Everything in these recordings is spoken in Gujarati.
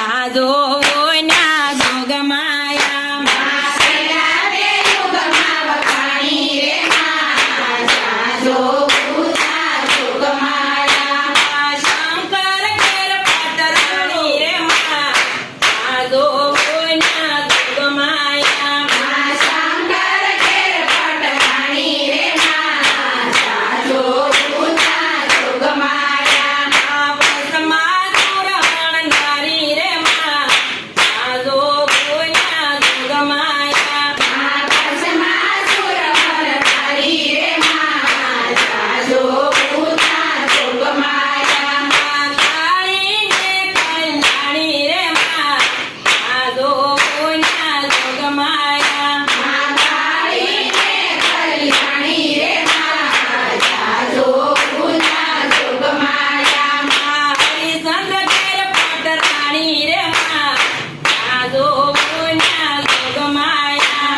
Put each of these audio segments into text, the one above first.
આજો ના જોગમાયા શંકર ઘેર પાટરાણી રે માં આજો ના જોગમાયા બસમાં સુરહણ નારી રે માં આજો ના જોગમાયા કાળીને કલ્યાણી રે માં આજો ના જોગમાયા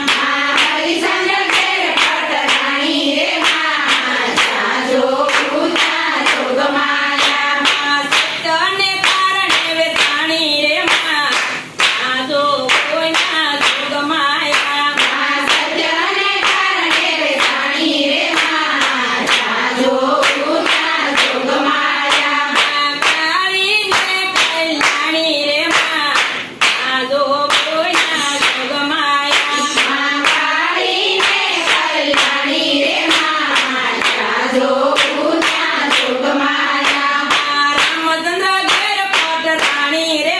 હરિચંદ્ર ઘેર પાટરાણી રે માં આજો ના જોગમાયા સત્યને કારણે વેચાણી રે માં આજો ના જોગમાયા કાળીને કલ્યાણી રે માં આજો ના જોગમાયા રામચંદ્ર ઘેર પાટરાણી રે